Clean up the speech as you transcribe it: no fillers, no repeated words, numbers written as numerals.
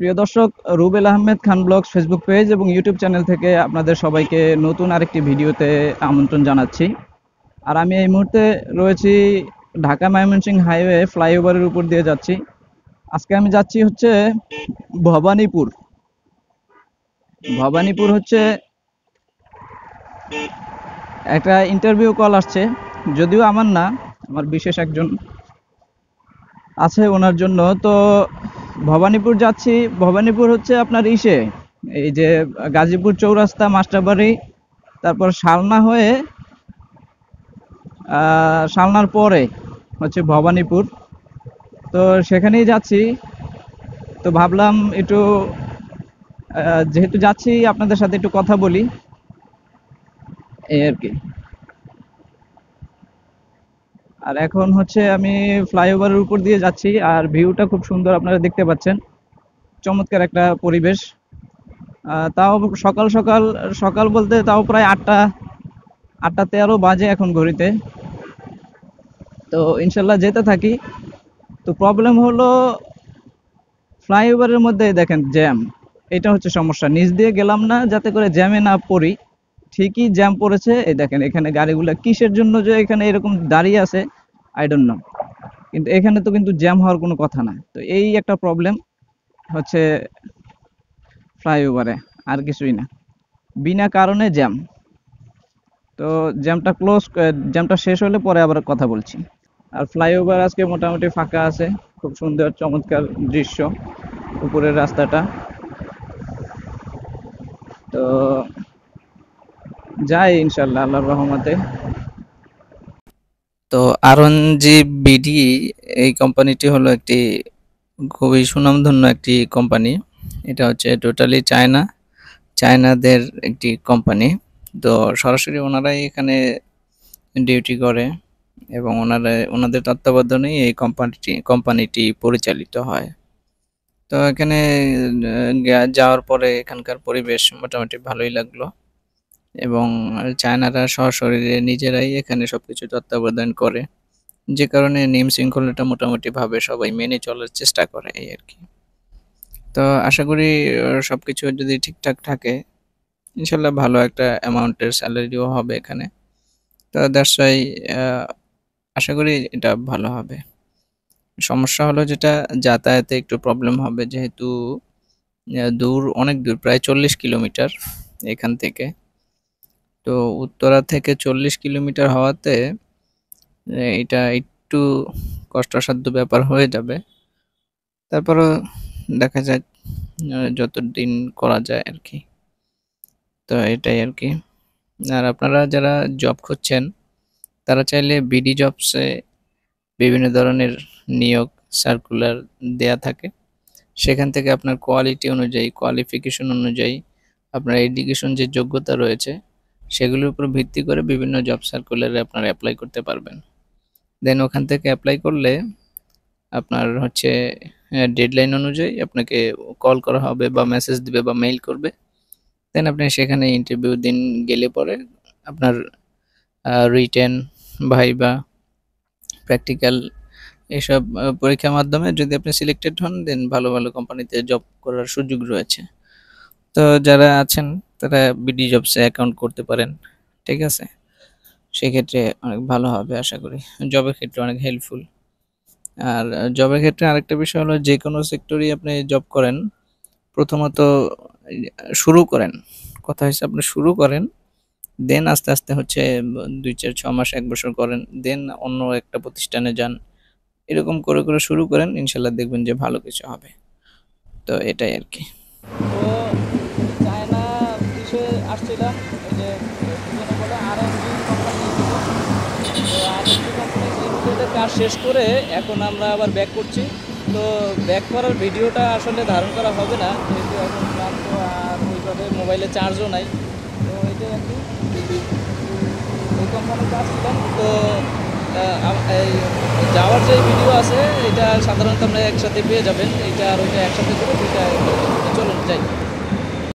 প্রিয় দর্শক, Rubel Ahmed Khan blogs Facebook page এবং ইউটিউব চ্যানেল থেকে আপনাদের সবাইকে নতুন আরেকটি ভিডিওতে আমন্ত্রণ জানাচ্ছি। আর আমি এই মুহূর্তে রয়েছি ঢাকা ময়মনসিংহ হাইওয়ে ফ্লাইওভারের উপর দিয়ে যাচ্ছি। আজকে আমি যাচ্ছি হচ্ছে ভবানীপুর। ভবানীপুর হচ্ছে একটা ইন্টারভিউ কল আসছে, যদিও আমার না, আমার বিশেষ একজন আছে ওনার জন্য। তো ভবানীপুর যাচ্ছি। ভবানীপুর হচ্ছে আপনার এই যে গাজীপুর চৌরাস্তা, মাস্টারবাড়ি, তারপর শালনা হয়ে শালনার পরে হচ্ছে ভবানীপুর। তো সেখানেই যাচ্ছি। তো ভাবলাম একটু যেহেতু যাচ্ছি আপনাদের সাথে একটু কথা বলি, এই আর কি। আর এখন হচ্ছে আমি ফ্লাইওভারের উপর দিয়ে যাচ্ছি, আর ভিউটা খুব সুন্দর, আপনারা দেখতে পাচ্ছেন। চমৎকার একটা পরিবেশ। তাও সকাল সকাল, সকাল বলতে তাও প্রায় 8টা 13 বাজে এখন ঘড়িতে। তো ইনশাল্লাহ যেতে থাকি। তো প্রবলেম হলো ফ্লাইওভারের মধ্যে দেখেন জ্যাম। এটা হচ্ছে সমস্যা। নিচ দিয়ে গেলাম না যাতে করে জ্যামে না পড়ি, ঠিকই জ্যাম পড়েছে। এই দেখেন এখানে গাড়িগুলো কিসের জন্য যে এখানে এরকম দাঁড়িয়ে আছে, আই ডোন্ট নো। কিন্তু এখানে তো কিন্তু জ্যাম হওয়ার কোনো কথা না। তো এই একটা প্রবলেম হচ্ছে ফ্লাইওভারে, আর কিছুই না, বিনা কারণে জ্যাম। তো জ্যামটা শেষ হলে পরে আবার কথা বলছি। আর ফ্লাইওভার আজকে মোটামুটি ফাঁকা আছে, খুব সুন্দর চমৎকার দৃশ্য উপরের রাস্তাটা। তো যাই ইনশাল্লাহ আল্লাহর রহমতে। তো আরএনজি বিডি এই কোম্পানিটি হলো একটি খুবই সুনামধন্য একটি কোম্পানি। এটা হচ্ছে টোটালি চায়নাদের একটি কোম্পানি। তো সরাসরি ওনারাই এখানে ডিউটি করে এবং ওনাদের তত্ত্বাবধানেই এই কোম্পানিটি পরিচালিত হয়। তো এখানে যাওয়ার পরে এখানকার পরিবেশ মোটামুটি ভালোই লাগলো এবং চায়নারা সশরীরে নিজেরাই এখানে সবকিছু তত্ত্বাবধান করে, যে কারণে নিয়ম শৃঙ্খলাটা মোটামুটি ভাবে সবাই মেনে চলার চেষ্টা করে, এই আর কি। তো আশা করি সবকিছু যদি ঠিকঠাক থাকে, ইনশাল্লাহ ভালো একটা অ্যামাউন্টের স্যালারিও হবে এখানে। তো দ্যাটস ওয়াই আশা করি এটা ভালো হবে। সমস্যা হলো যেটা, যাতায়াতে একটু প্রবলেম হবে, যেহেতু অনেক দূর, প্রায় 40 কিলোমিটার এখান থেকে। তো উত্তরা থেকে 40 কিলোমিটার হওয়াতে এটা একটু কষ্টসাধ্য ব্যাপার হয়ে যাবে। তারপরও দেখা যাক যতদিন করা যায় আর কি। তো এটাই আর কি। আর আপনারা যারা জব খুঁজছেন, তারা চাইলে বিডি জবসে বিভিন্ন ধরনের নিয়োগ সার্কুলার দেয়া থাকে। সেখান থেকে আপনার কোয়ালিটি অনুযায়ী, কোয়ালিফিকেশন অনুযায়ী, আপনার এডুকেশন যে যোগ্যতা রয়েছে সেগুলোর উপর ভিত্তি করে বিভিন্ন জব সার্কুলারে আপনারা অ্যাপ্লাই করতে পারবেন। দেন ওখান থেকে অ্যাপ্লাই করলে আপনার হচ্ছে ডেডলাইন অনুযায়ী আপনাকে কল করা হবে বা মেসেজ দিবে বা মেইল করবে। দেন আপনি সেখানে ইন্টারভিউ দিন গেলে পরে আপনার রিটেন, ভাইবা, প্র্যাকটিক্যাল এসব পরীক্ষার মাধ্যমে যদি আপনি সিলেক্টেড হন, দেন ভালো ভালো কোম্পানিতে জব করার সুযোগ রয়েছে। তো যারা আছেন তারা বিডি জবসে অ্যাকাউন্ট করতে পারেন, ঠিক আছে? সেক্ষেত্রে অনেক ভালো হবে আশা করি, জবের ক্ষেত্রে অনেক হেল্পফুল। আর জবের ক্ষেত্রে আরেকটা বিষয় হলো, যে কোনো সেক্টরেই আপনি জব করেন, প্রথমত শুরু করেন, কথা হচ্ছে আপনি শুরু করেন, দেন আস্তে আস্তে হচ্ছে 2 4 6 মাস 1 বছর করেন, দেন অন্য একটা প্রতিষ্ঠানে যান। এরকম করে করে শুরু করেন, ইনশাল্লাহ দেখবেন যে ভালো কিছু হবে। তো এটাই আর কি। তো চায়না দেশে আসছিলাম, এই যে দুজনে বলে আরএনজি কোম্পানি। তো আরএনজি কোম্পানি লিমিটেডের কাজ শেষ করে এখন আমরা আবার ব্যাক করছি। তো ব্যাক করার ভিডিওটা আসলে ধারণ করা হবে না, যেহেতু এখন ক্লান্ত আর ওইভাবে মোবাইলে চার্জও নাই। তো এটাই আর কি, এই কোম্পানির কাজ ছিলাম। তো এই যাওয়ার যে ভিডিও আছে এটা সাধারণত আমরা একসাথে পেয়ে যাবেন, এটা আর ওইটা একসাথে করে দুইটা। চলুন যাই।